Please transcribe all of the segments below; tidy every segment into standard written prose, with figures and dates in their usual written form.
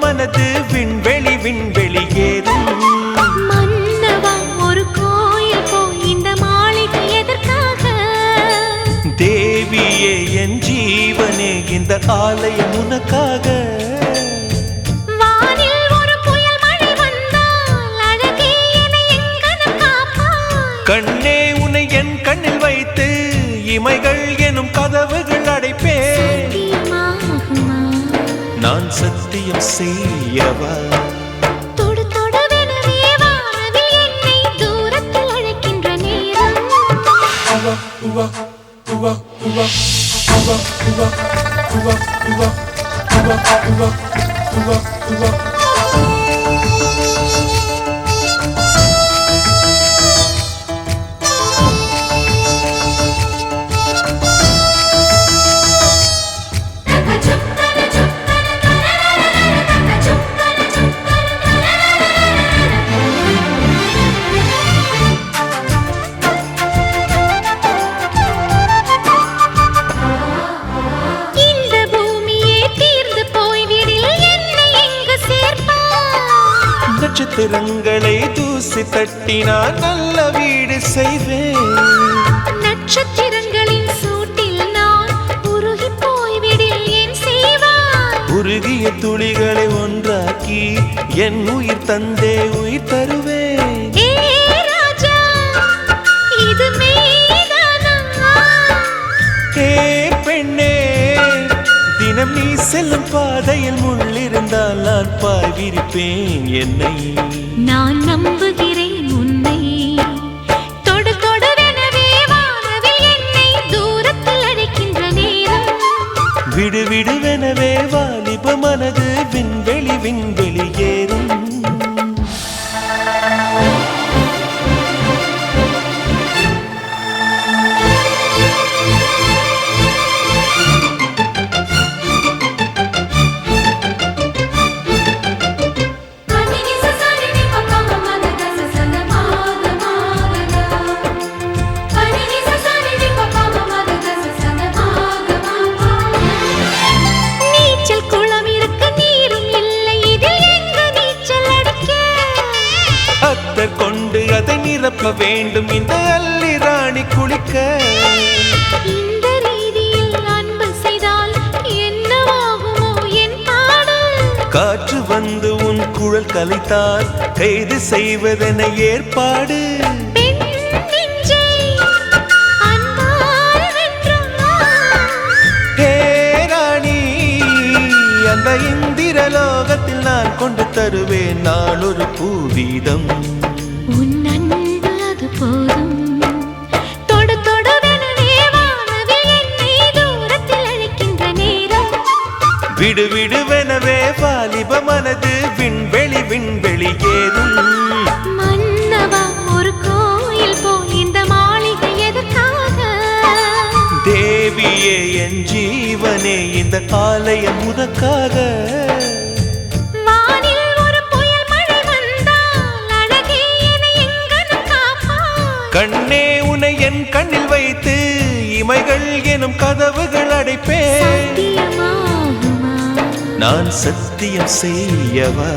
மனது விண்வெளி விண்வெளி ஏறும். மன்னவா ஒரு கோயில் போய் இந்த மாளிகை எதற்காக? தேவியே என் ஜீவனே இந்த ஆலயம் உனக்காக. வானில் ஒரு புயல் மழை வந்தால் அழகே என்னை எங்கனம் காப்பாய். கண்ணே உன்னை என் கண்ணில் வைத்து இமைகள் எனும் கதவுகள் அடைப்பேன். சத்தியமாகுமா? நான் சத்தியம் செய்யவா? தொடு தொடுவெனவே வானவில் என்னை தூரத்தில் அழைக்கின்ற நேரம். இந்த பூமியே தீர்ந்து போய்விடில் என்னை எங்கு சேர்ப்பாய்? நட்சத்திரங்களை தூசி தட்டினால் நல்ல வீடு செய்வேன். நட்சத்திரங்களின் சூட்டில் நான் உருகி போய்விடில் என் செய்வாய்? உருகிய துளிகளை ஒன்றாக்கி என் உயிர் தந்தே உயிர் தருவேன். ஏ ராஜா, இது மெய்தானா? ஏ பெண்ணே, தினம் நீ செல்லும் பாதையில் முள்ளிருந்தால் நான் பாய் விரிப்பேன் என்னை. நான் நம்புகிறேன் உன்னை. தொடு தொடுவெனவே வானவில் என்னை தூரத்தில் அழைக்கின்ற நேரம். விடு விடுவெனவே வாலிப மனது விண்வெளி விண்வெளி ஏறும். நீச்சல் குளம் இருக்க நீரும் இல்லை, இதில் எங்கு நீச்சல் அடிக்க? அத்தர் கொண்டு அதை நிரப்ப வேண்டும் இந்த அல்லி ராணி குளிக்க. இந்த ரீதியில் அன்பு செய்தால் என்னவாகுமோ என் பாடல்? காற்று வந்து உன் குழல் கலைத்தால் கைது செய்வதென ஏற்பாடு. பெண் நெஞ்சை அன்பால் வென்றாய். ஹே ராணி, அந்த இந்திரலோகத்தில் நான் கொண்டு தருவேன் நான் ஒரு பூவீதம். உன் அன்பு அது போதும். தொடு தொடுவெனவே வானவில் என்னை தூரத்தில் அழைக்கின்ற நேரம். விடு விடுவெனவே வாலிப மனது விண்வெளி விண்வெளி ஏறும். மன்னவா ஒரு கோயில் போய் இந்த மாளிகை எதற்காக? தேவியே என் ஜீவனே இந்த ஆலயம் உனக்காக. வானில் ஒரு புயல் மழை வந்தால் அழகே என்னை எங்கனம் காப்பாய். கண்ணே உன்னை என் கண்ணில் வைத்து இமைகள் எனும் கதவுகள் அடைப்பேன். சத்தியமாகுமா? நான் சத்தியம் செய்யவா?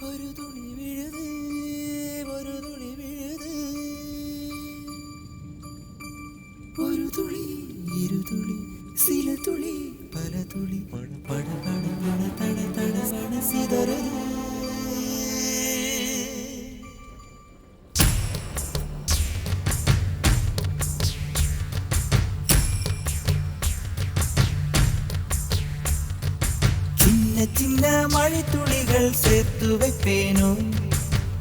ഒരു துளிகள் சேர்த்து வைப்பேனோ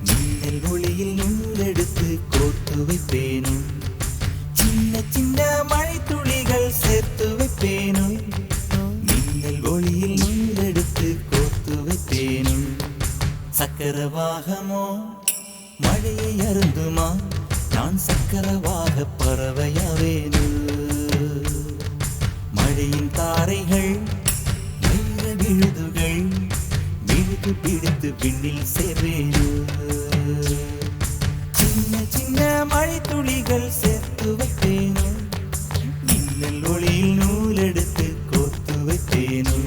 மின்னல் ஒளியில் நூலெடுத்து கோர்த்து வைப்பேனோ சின்ன சின்ன மழை துளிகள் சேர்த்து வைப்பேனோ மின்னல் ஒளியில் நூலெடுத்து கோர்த்து வைப்பேனோ சக்கரவாகமோ மழையை அருந்துமா நான் சக்கரவாக பறவையாவேனோ மழையின் தாரைகள் வைர விழுதுகள் விழுது பிடித்து விண்ணில் சேர்வேனோ சின்ன சின்ன மழை துளிகள் சேர்த்து வைப்பேனோ மின்னல் ஒளியில் நூலெடுத்து கோர்த்து வைப்பேனோ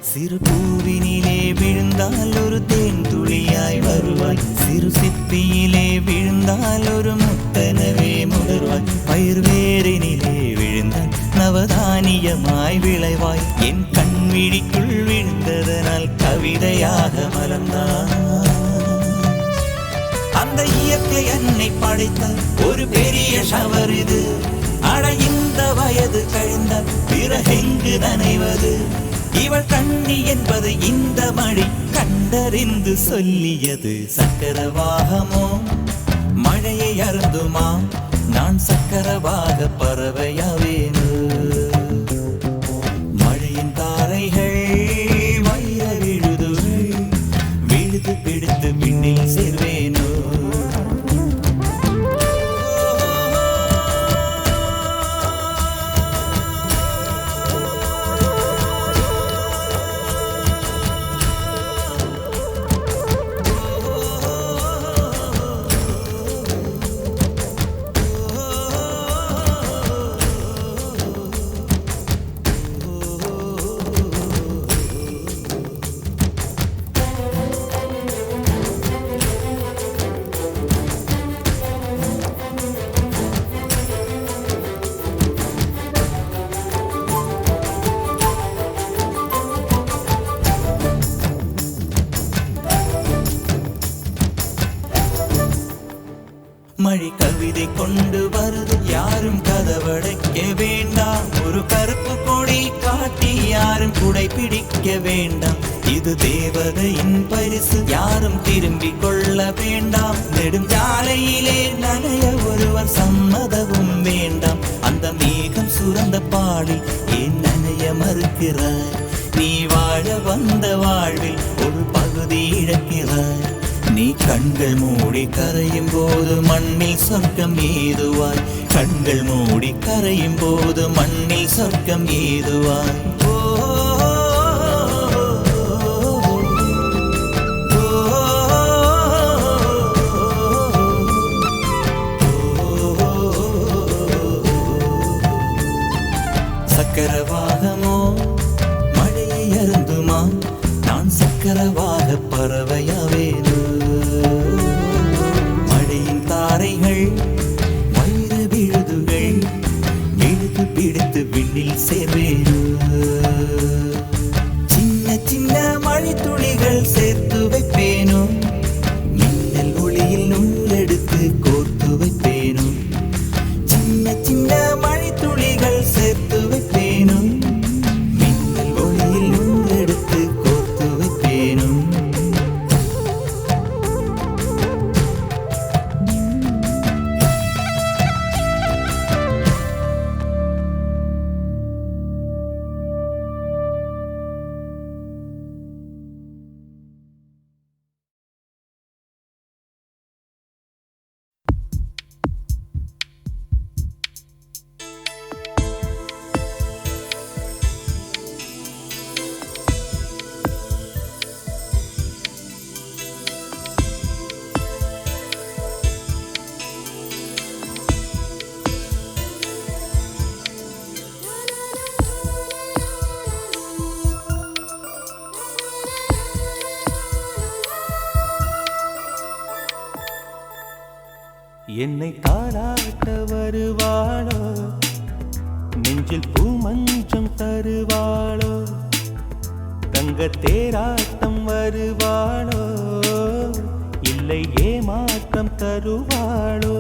சிறு பூவினிலே விழுந்தால் ஒரு தேன் துளியாய் வருவாய் சிறு சிப்பியிலே விழுந்தால் ஒரு முத்தனவே முடர்வாய் பயிர் வேரினிலே விழுந்தால் நவதானியமாய் விளைவாய் என் கண் விழிக்குள் விழுந்ததனால் கவிதையாக மலர்ந்தாய் அந்த இயற்கை என்னை படைத்த ஒரு பெரிய ஷவர் இது அட இந்த வயது கழிந்த பிறகெங்கு நனைவது இவள் கண்ணி என்பது இந்த மழை கண்டறிந்து சொல்லியது சக்கரவாகமோ மழையை அருந்துமா நான் சக்கரவாக பறவையாவேனோ மழையின் தாரைகள் வைர விழுதுகள் விழுது பிடித்து விண்ணில் சேர்வேனோ மழை கவிதை கொண்டு வருது யாரும் கதவடைக்க வேண்டாம் ஒரு கருப்பு கொடி காட்டி யாரும் குடை பிடிக்க வேண்டாம் இது தேவதையின் பரிசு யாரும் திரும்பிக் கொள்ள வேண்டாம் நெடுஞ்சாலையிலே நனைய ஒருவர் சம்மதமும் வேண்டாம் அந்த மேகம் சுரந்த பாலில் ஏன் நனைய மறுக்கிறாய் நீ வாழ வந்த வாழ்வில் ஒரு பகுதி இழக்கிறாய் நீ கண்கள் மூடி கரையும் போது மண்ணில் சொர்க்கம் ஏதுவாய் கண்கள் மூடி கரையும் போது மண்ணில் சொர்க்கம் ஏதுவாய் சக்கரவாகமோ மழையை அருந்துமா நான் சக்கரவாக பறவையாவேனோ மழையின் தாரைகள் வைர விழுதுகள் விழுது பிடித்து விண்ணில் சேர்வேனோ சின்ன சின்ன மழை துளிகள் சேர்த்து வைப்பேனோ மின்னல் ஒளியில் நூலெடுத்து கோர்த்து வைப்பேனோ சின்ன சின்ன மழை துளிகள் சேர்த்து வைப்பேனோ மின்னல் ஒளியில் நூலெடுத்து கோர்த்து வைப்பேனோ என்னை தாராட்ட வருவாளோ நெஞ்சில் பூமஞ்சம் தருவாளோ தங்க தேராட்டம் வருவாளோ இல்லை ஏமாற்றம் தருவாளோ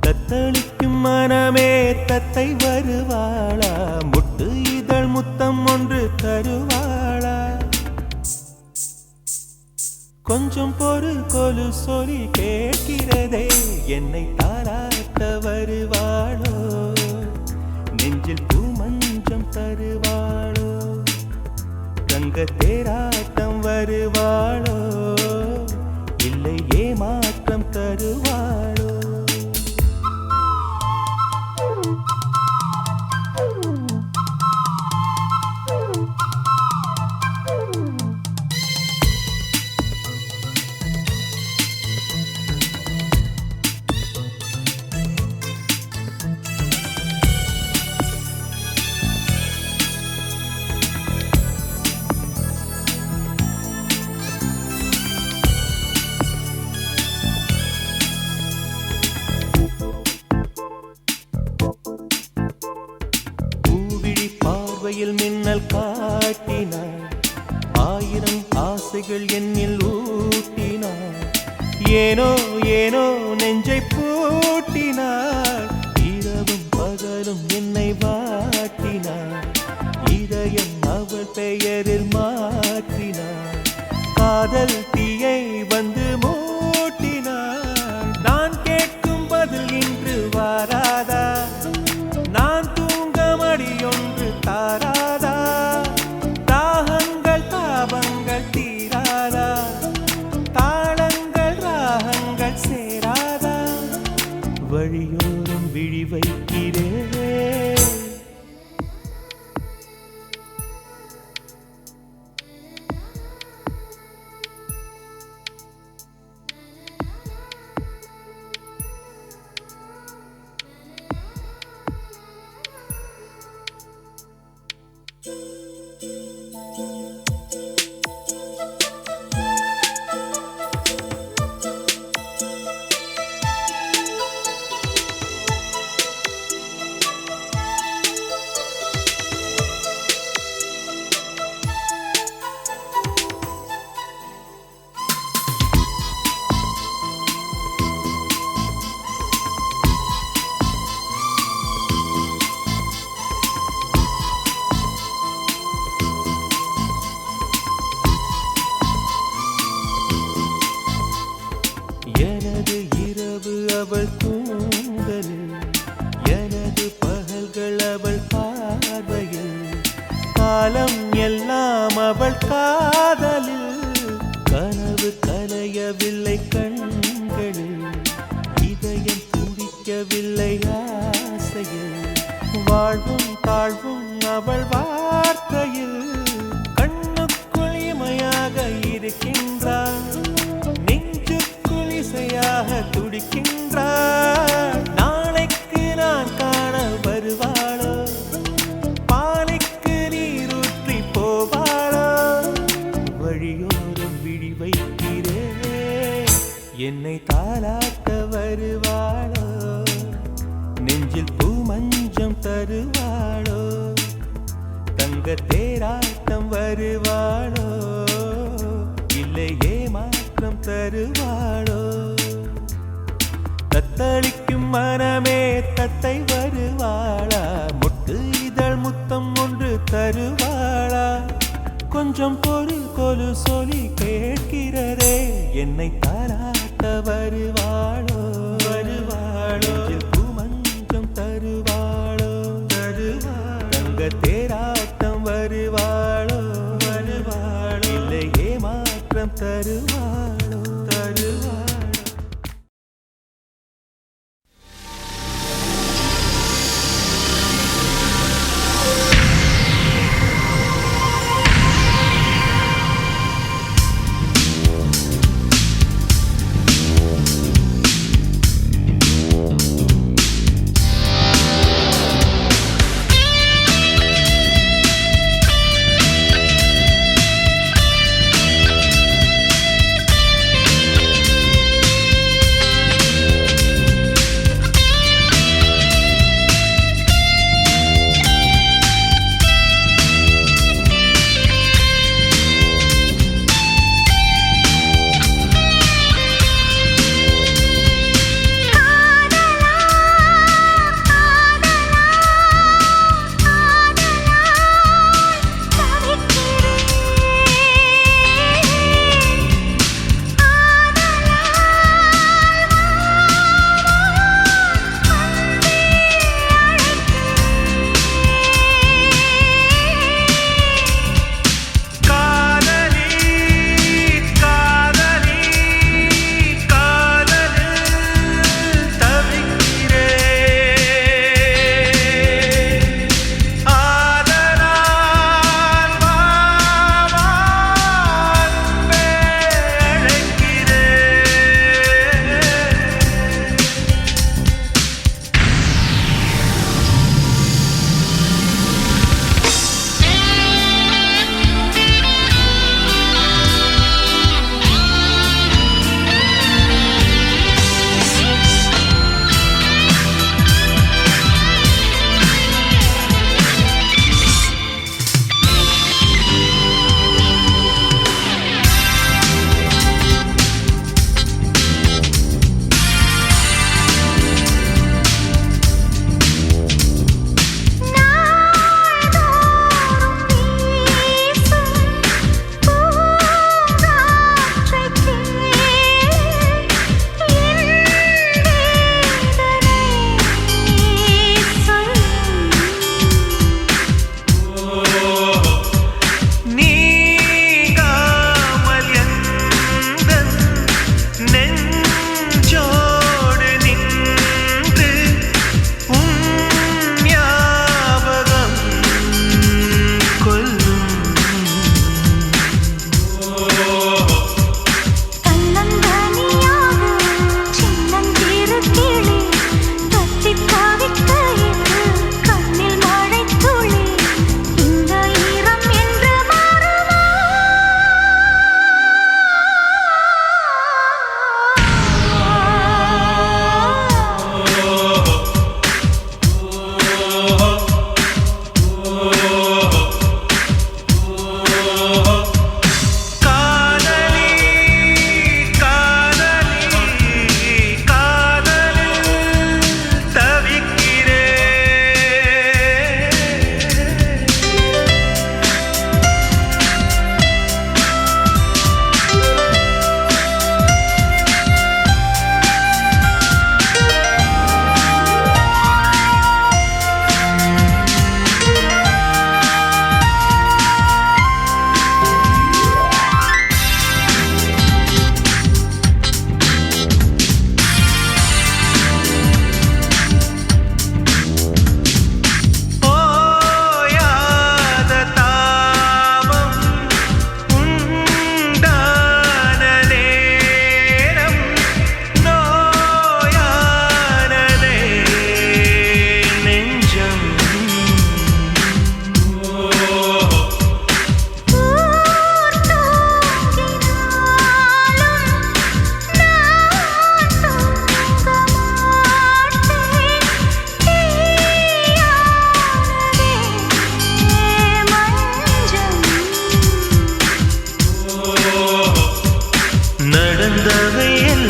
தத்தளிக்கும் மனமே தத்தை வருவாளா முட்டு இதழ் முத்தம் ஒன்று தருவாளா கொஞ்சம் பொறு கொலு சொல்லி கேட்கிறதே என்னை தாராட்ட வருவாளோ நெஞ்சில் பூமஞ்சம் தருவாளோ தங்க தேராட்டம் வருவாளோ இல்லை ஏமாற்றம் தருவாளோ பார்வையில் மின்னல் காட்டினாள் ஆயிரம் ஆசைகள் என்னில் ஊட்டினாள் ஏனோ ஏனோ நெஞ்சை பூட்டினாள் இரவும் பகலும் என்னை வாட்டினாள் இதயம் அவள் பெயரில் மாற்றினாள் காதல் தீயை வந்து மூட்டினாள் நான் கேட்கும் பதில் இன்று வாராதா நான் தூங்க மடியொன்று தாராதா தாகங்கள் தாபங்கள் தீராதா தாளங்கள் ராகங்கள் சேராதா வழியோரம் விழி வைக்கிறேன் எனது இரவு அவள் தூங்கலில் எனது பகல்கள் அவள் பார்வையில் காலம் எல்லாம் அவள் காதலில் கனவு கலையவில்லை கண்களில் இதயம் துடிக்கவில்லை ஆசையில் வாழ்வும் தாழ்வும் அவள் வார்த்தையில் கண்ணுக்குள் இமையாக இருக்கின்றாள் துடிக்கின்றாள் நாளைக்கு நான் காண வருவாளோ பாலைக்கு நீரூற்றி போவாளோ வழியோரம் விழி வைக்கிறேன் என்னை தாலாட்ட வருவாளோ நெஞ்சில் பூமஞ்சம் தருவாளோ தங்க தேராட்டம் வருவாளோ இல்லை ஏமாற்றம் தருவாளோ தத்தளிக்கும் மனமே தத்தை வருவாளா முட்டு இதழ் முத்தம் ஒன்று தருவாளா கொஞ்சம் பொறு கொலு சொல்லி கேட்கிறதே என்னை தாராட்ட வருவாளோ வருவாளோ பூமஞ்சம் தருவாளோ தருவாளோ தங்க தேராட்டம் வருவாளோ வருவாளோ இல்லை ஏமாற்றம் தருவாளோ தருவாளோ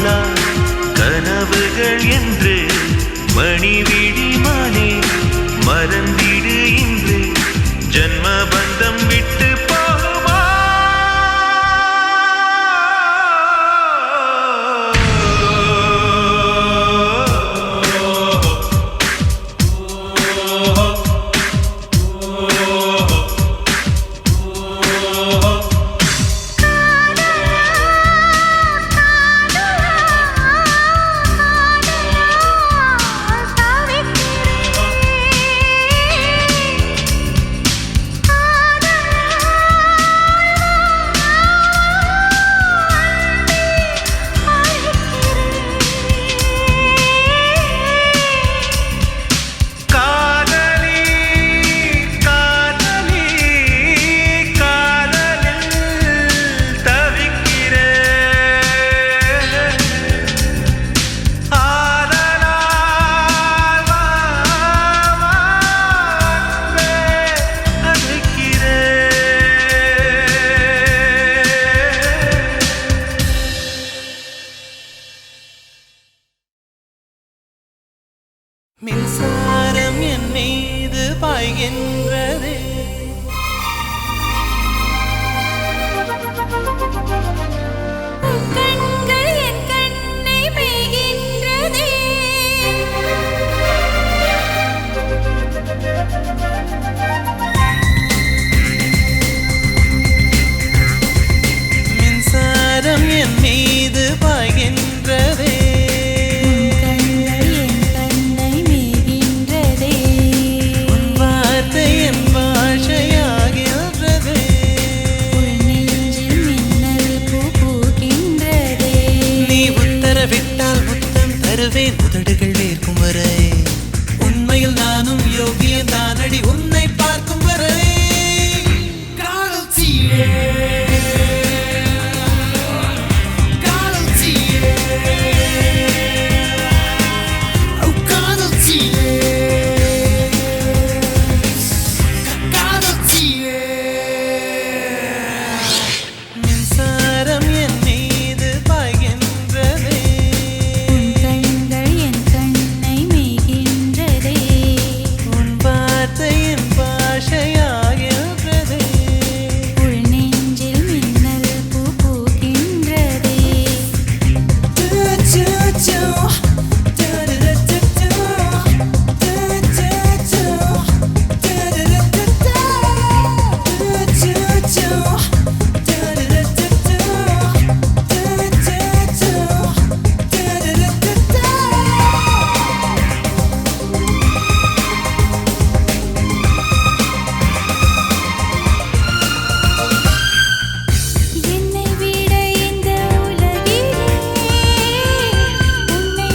இல்லா கனவுகள் என்று மணிவிழி மானே மறந்திடு இன்று ஜன்ம பந்தம் விட்டு போகுமா மின்சாரம் என் மீது பாய்கின்றது கண்கள் என் கண்ணை மேய்கின்றதே மின்சாரம் என் மீது பாய்கின்றதே உதடுகள் வேர்க்கும் வரை உண்மையில் நானும் யோகியன் தானடி உன்னை பார்க்கும் வரை காதல் தீயே காதல் தீயே காதல் தீயே காதல் தீயே மின்சாரம் என் மீது பாய்கின்றதே என்னை விட இந்த உலகிலே உன்னை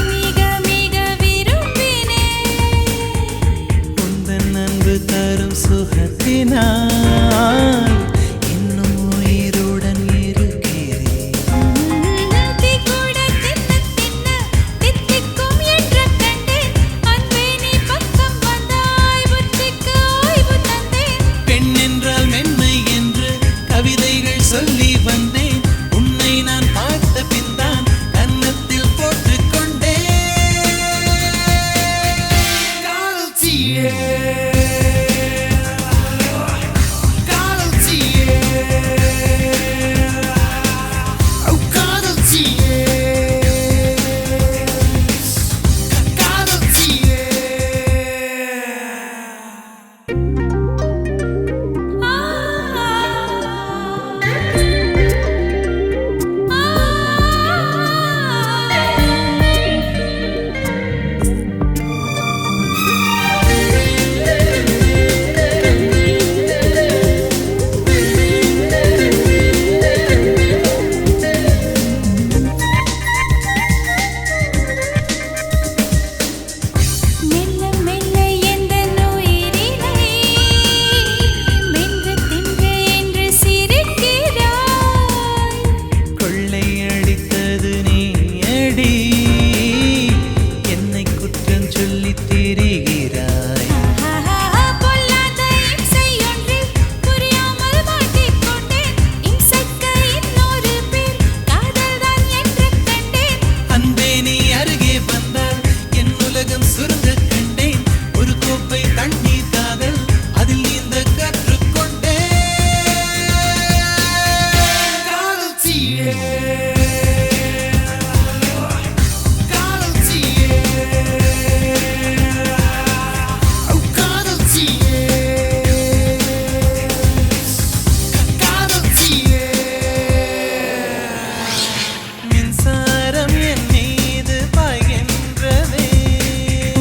மின்சாரம் என் மீது பாய்கின்றதே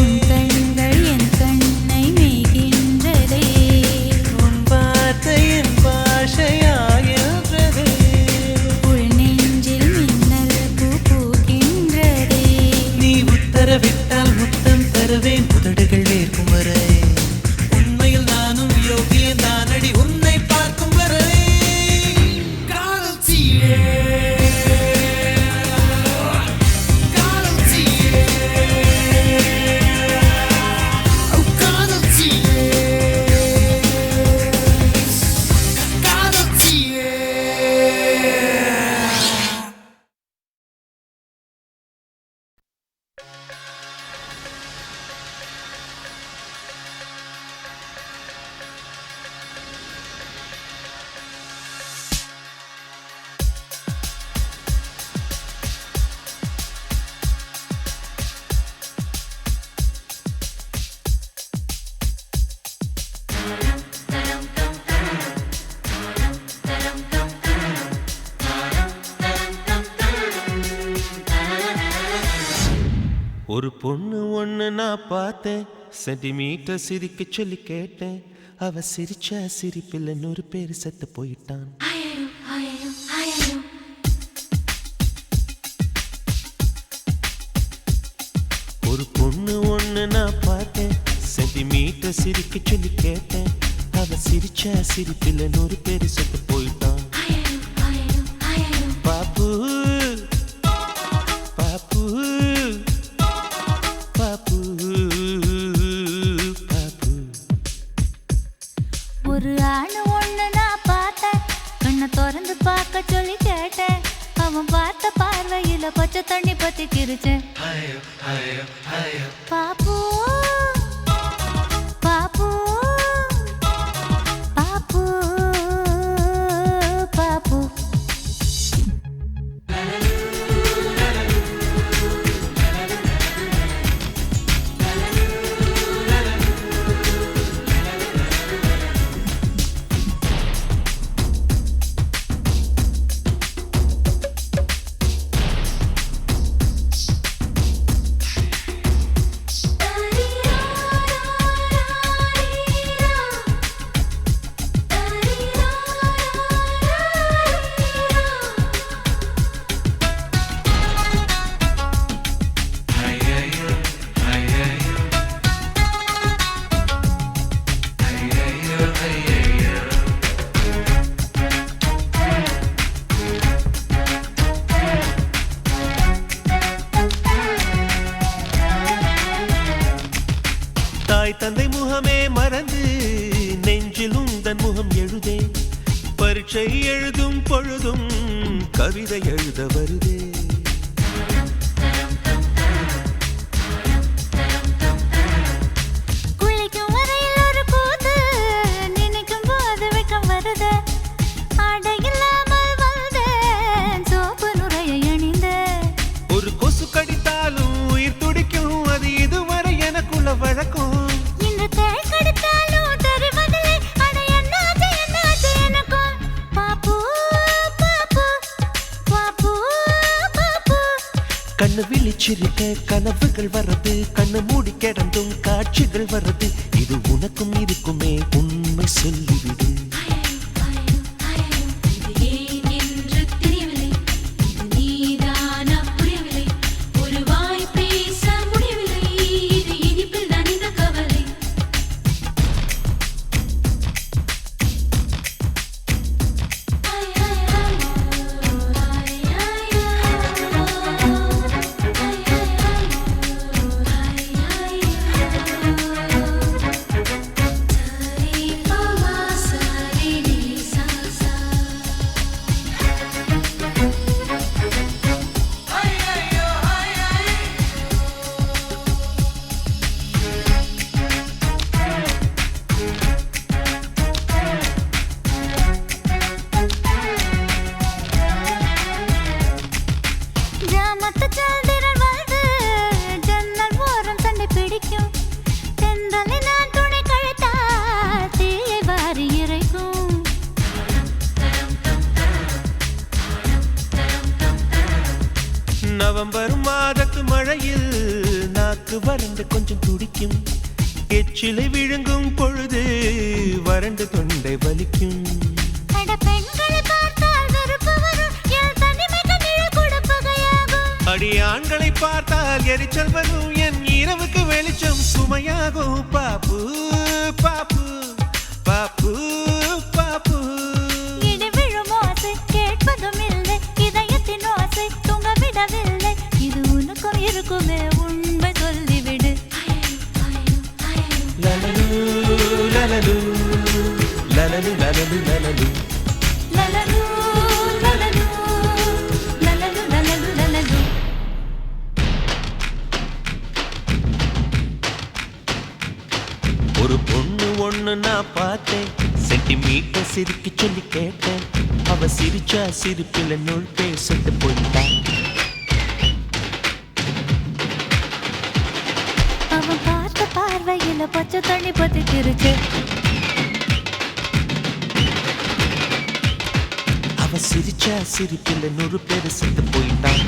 உன் கண்கள் என் கண்ணை மேய்கின்றதே உன் வார்த்தை என் பாஷையாகின்றதே உள் நெஞ்சில் மின்னல் பூ பூக்கின்றதே நீ உத்தரவிட்டால் முத்தம் தருவேன் உதடுகள் வேர்க்கும் வரை உண்மையில் நானும் யோகியன் தானடி உன்னை பார்க்கும் வரை காதல் தீயே காதல் தீயே காதல் தீயே காதல் தீயே ஒரு பொண்ணு ஒண்ணு நான் பார்த்தேன் சென்டிமீட்டர் சிரிக்க சொல்லி கேட்டேன் அவ சிரிச்ச சிரிப்பில் 100 பேர் செத்து போயிட்டான் ஒரு பொண்ணு ஒண்ணு நான் பார்த்தேன் சென்டிமீட்டர் சிரிக்க சொல்லி கேட்டேன் அவ சிரிச்ச சிரிப்பில் 100 பேர் செத்து போயிட்டான் பாப்பு பாப்பு பாப்பு பாப்பு ஒரு ஆணு ஒண்ணு நான் பார்த்தேன் கண்ணை திறந்து பார்க்க சொல்லி கேட்டேன் அவன் பார்த்த பார்வையில பச்சை தண்ணி பத்தி கிரிச்சேன் பாப்பு பாப்பு பாப்பு பாப்பு தாய் தந்தை முகமே மறந்து நெஞ்சில் உந்தன் முகம் எழுதே பரீட்சை எழுதும் பொழுதும் கவிதை எழுத வருதே குளிக்கும் வரையில் ஒரு கூத்து நினைக்கும் போது வெக்கம் வருது ஆடை இல்லாமல் வந்தேன் சோப்பு நுரையை அணிந்தேன் ஒரு கொசு கடித்தாலும் உயிர் துடிக்கும் அது இதுவரை எனக்குள்ள வழக்கம் இன்று தேள் கடித்தாலும் தெரிவதில்லை அட என்னாச்சு எனக்கும் பாப்பு பாப்பு பாப்பு பாப்பு கண்ணு விழிச்சிருக்க கனவுகள் வர்றது கண்ணு மூடி கிடந்தும் காட்சிகள் வர்றது இது உனக்கும் இருக்குமே உண்மை சொல்லிவிடு Sa முத்துச்சந்திரன் வந்து ஜன்னல் ஓரம் சண்டை பிடிக்கும். தென்றலை நான் துணை கழுத்தால் தீயை வாரி இறைக்கும். நவம்பர் மாதத்து மழையில் நாக்கு வறண்டு கொஞ்சம் துடிக்கும். எச்சிலை விழுங்கும் பொழுது வறண்டு தொண்டை வலிக்கும். அட பெண்களை பார்த்தால் வெறுப்பு வரும், என் தனிமைக்கு நிழல் கூட பகையாகும். அடி ஆண்களை பார்த்தால் எரிச்சல் வரும், என் இரவுக்கு வெளிச்சம் சுமையாகும். பாப்பு பாப்பு பாப்பு பாப்பு. இடி விழும் ஓசை கேட்பதும் இல்லை, இதயத்தின் ஓசை தூங்க விடவில்லை. இது உனக்கும் இருக்குமே, உண்மை சொல்லிவிடு. லலலு லலலு லலலு லலலு லலலு லலலு லலலு லலலு லலலு லலலு. ஒரு பொண்ணு ஒண்ணு நான் பார்த்தேன், சென்டிமீட்டர் சிரிக்க சொல்லி கேட்டேன். அவ சிரிச்சா சிரிப்பில நூல் பேசிட்டு போயிட்டான். அவன் பார்த்த பார்வையில பச்சை தண்ணி பத்திக்கிருச்சு. அவ சிரிச்சா சிரிப்பில நூறு பேர் செத்து போயிட்டான்.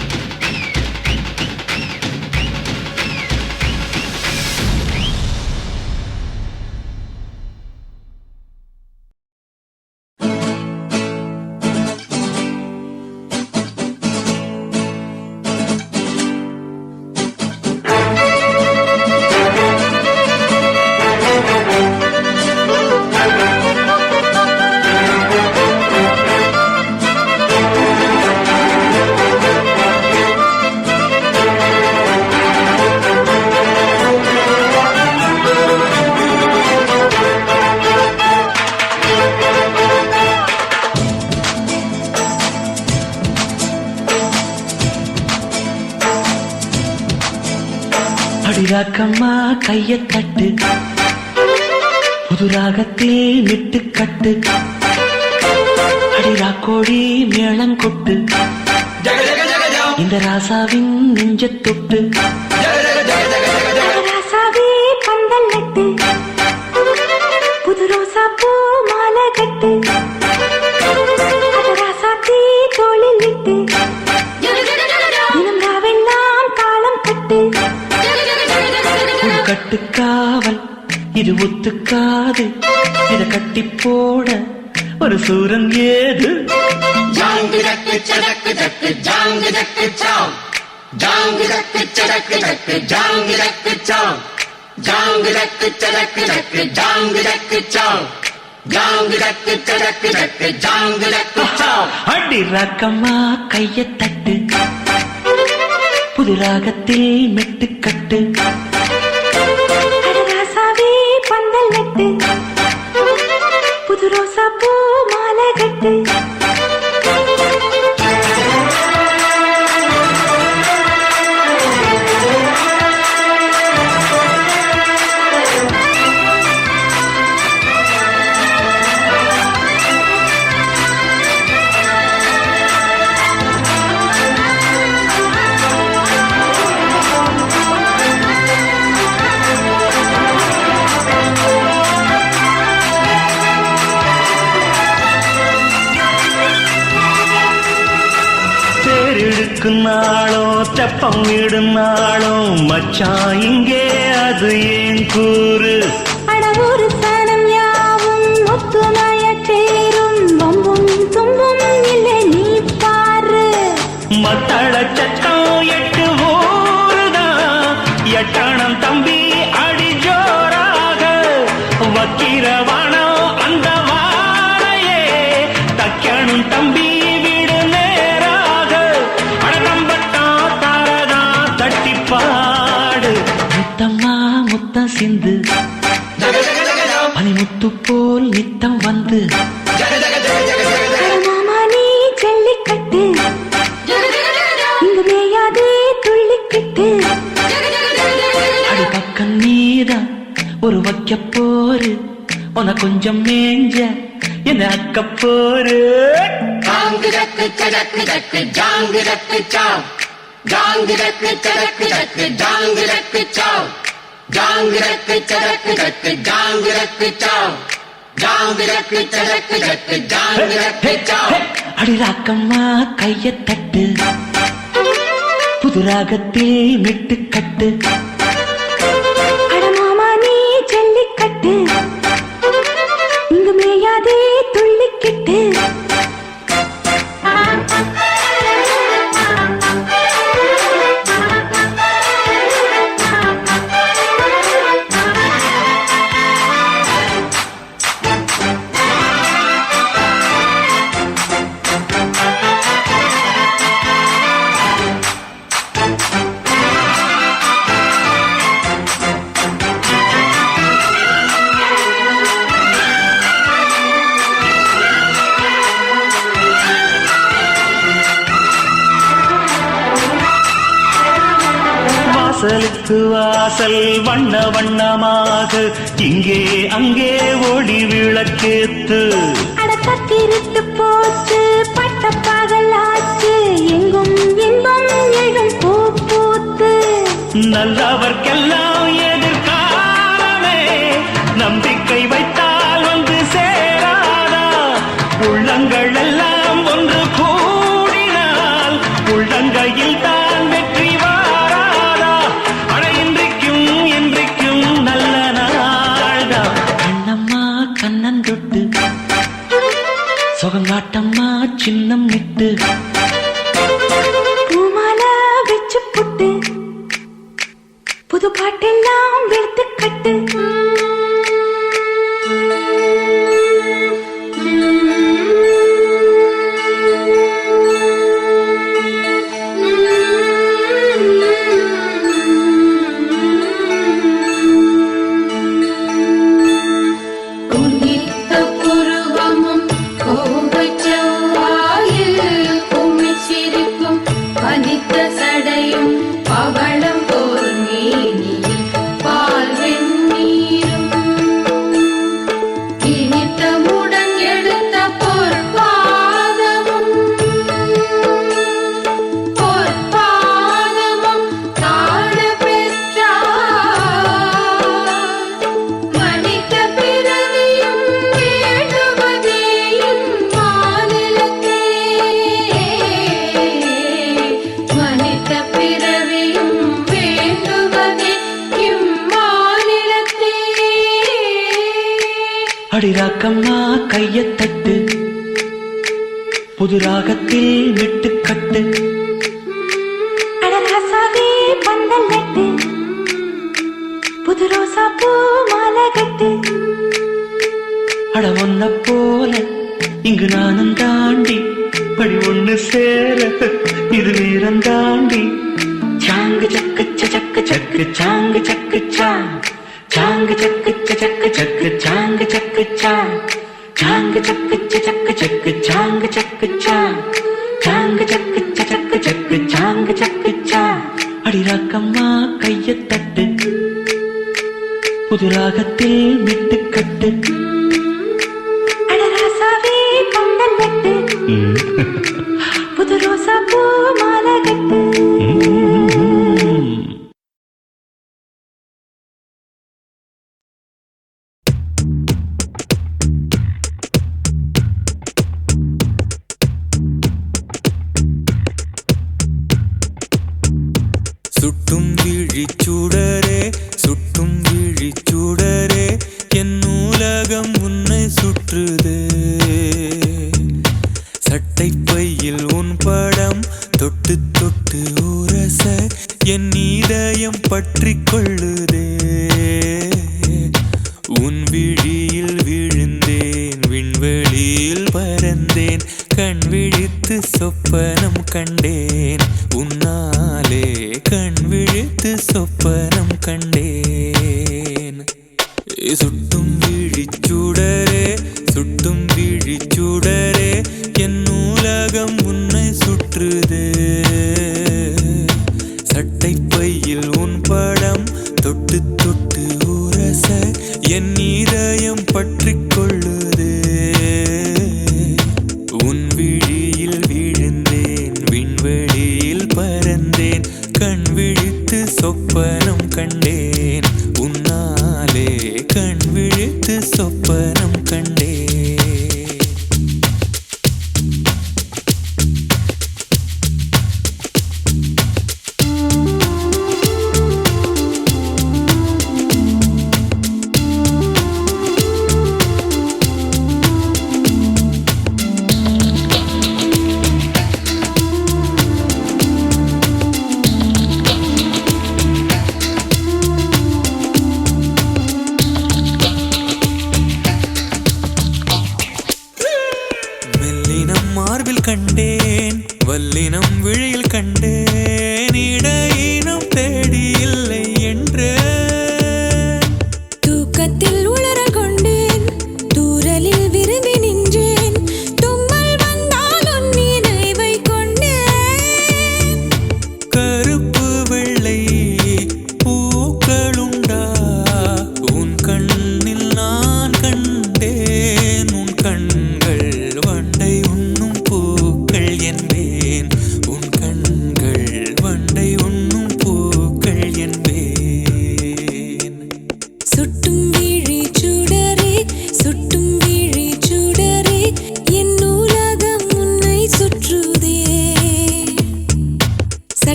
அடிராக்கம்மா கைய தட்டு, புது ராகத்தில் விட்டு கட்டு. அடிராக்கோடி மேளங்கொட்டு, இந்த ராசாவின் நெஞ்ச தொட்டு. ராசாவே பந்தல் நட்டு, புது ரோசா பூ மாலை கட்டு. ராசாத்தி தோளில் விட்டு, தினம் ராவெல்லாம் காலம் கட்டு. கட்டுக்காவல் இது ஒத்துக்காது, இத கட்டி போட ஒரு சூரன் ஏது. ஜாங்கு ஜக்கு சடக்கு ஜக்கு ஜாங்கு ஜக்கு சாம், ஜாங்கு ஜக்கு சடக்கு ஜக்கு ஜாங்கு ஜக்கு சாம், ஜாங்கு ஜக்கு சடக்கு ஜக்கு ஜாங்கு ஜக்கு சாம், ஜாங்கு ஜக்கு சடக்கு ஜக்கு ஜாங்கு ஜக்கு சாம். அடிராக்கம்மா கைய தட்டு, புது ராகத்தில் மெட்டு கட்டு. ராசாவே பந்தல் நட்டு, புது ரோசா பூ மாலை கட்டு. நாளும் தெப்பம் விடும் நாளும் மச்சான் இங்கே அது ஏன் கூறு. அடவூரு சனம் யாவும் ஒத்துமைய சேரும், வம்பும் தும்பும் இல்லை நீ பாரு. மத்தள சட்டம் எட்டு ஊருதான், எட்டணம் தம்பி அடி ஜோராக. வக்கிரவானம் அந்த வாழையே தக்கணும் தம்பி வீடு நேராக. அடம்பட்டா தாரதா தட்டி பாடு, முத்தம்மா முத்தம் சிந்து பனிமுத்து போல் நித்தம் வந்து. மாமா நீ ஜல்லிக்கட்டு, இங்கு மேயாதே துள்ளிக்கிட்டு. அடி பக்கம் நீதான் ஒரு வைக்க போரு, உன கொஞ்சம் மேஞ்ச என்ன அக்க போரு. ஜாங்கு ஜக்கு சடக்கு ஜக்கு ஜாங்கு ஜக்கு சாம், जांग जक चरक जक जांग जक चाव जांग जक चरक जक जांग जक चाव जांग जक चरक जक जांग जक चाव அடி ராக்கம்மா கைய தட்டு புது ராகத்தில் மிட்டு கட்டு அடமாமா நீ ஜல்லிக்கட்டு இங்கு மேயாதே துள்ளிக்கிட்டு வாசலுக்கு வாசல் வண்ண வண்ணமாக இங்கே அங்கே ஒளி விளக்கேத்து அடக்கத்திருட்டு போச்சு பட்ட பகலாச்சு எங்கும் இன்பம் எழும் பூ பூத்து நல்லவர்க்கெல்லாம் எதிர்காலமே நம்பிக்கை வைத்தால் வந்து சேராதா உள்ளங்கள் எல்லாம் ஒன்று கூடினால் உள்ளங்கையில் தான் வெற்றி வாராதா அட இன்றைக்கும் இன்றைக்கும் நல்ல நாள்தான் கண்ணம்மா கண்ணன் தொட்டு சுகங்காட்டம்மா சின்னம் விட்டு பூமாலா வச்சு புட்டு புது பாட்டெல்லாம் வெளுத்து கட்டு உன்னித்த புருவமும் கோபச் செவ்வாயில் குமிச்சிருக்கும் பனித்த சடையும் பவளம் போல் மேனியில் பால் வெந்நீரும் இனித்தமுடன் எடுத்த பொற்பாதமும் காண பெற்றார் மனித பிறவியும் வேண்டுவதேயும் மாநிலத்தே மனித பிறவியும் வேண்டுவதே இம்மாநிலத்தே அடி ராக்கம்மா கைய தட்டு புது ராகத்தில் விட்டு கட்டு அடராசாவே பந்தல் நட்டு புது ரோசா பூ மாலை கட்டு அட ஒன்ன போல இங்கு நானும் தாண்டி படி ஒண்ணு சேர இது வீரம் தாண்டி சாங்கு சக்கு சக்கு சக்கு சாங்கு சக்கு சாங்கு சக்கு சக்கு சக்கு சாங்கு சக்கு சாங்கு சக்கு சக்கு சக்கு சாங்கு சக்கு சாங்கு சக்கு சக்கு சக்கு சாங்கு சக்கு அடி ராக்கம்மா கைய தட்டு புது ராகத்தில் விட்டு கட்டு அடராசாவே பந்தல் நட்டு புது ரோசா பூ மாலை கட்டு சுட்டும் விழிச்சுடரே சுட்டும் விழிச்சுடரே என் நூலகம் உன்னை சுற்றுதே சட்டை பையில் உன் படம் தொட்டு தொட்டு உரச என் இதயம் பற்றி கொள்ளுதே உன் விழியில் விழுந்தேன் விண்வெளியில் பறந்தேன் கண் விழித்து சொப்பனம் கண்டேன் உன்னாலே கண் விழித்து சொப்பனம் கண்டேன் சுட்டும் விழிச்சுடரே சுட்டும் விழிச்சுடரே என் நூலகம் உன்னை சுற்றுதே சட்டை பையில் உன் படம் தொட்டு தொட்டு உரச என் இதயம் பற்றி கொள்ளுதே உன் விழியில் விழுந்தேன் விண்வெளியில் பறந்தேன் கண்டேன் உன்னாலே கண் விழித்து சொப்பனம் கண்டேன் மெல்லினம் மார்பில் கண்டேன் வல்லினம் விழியில் கண்டேன்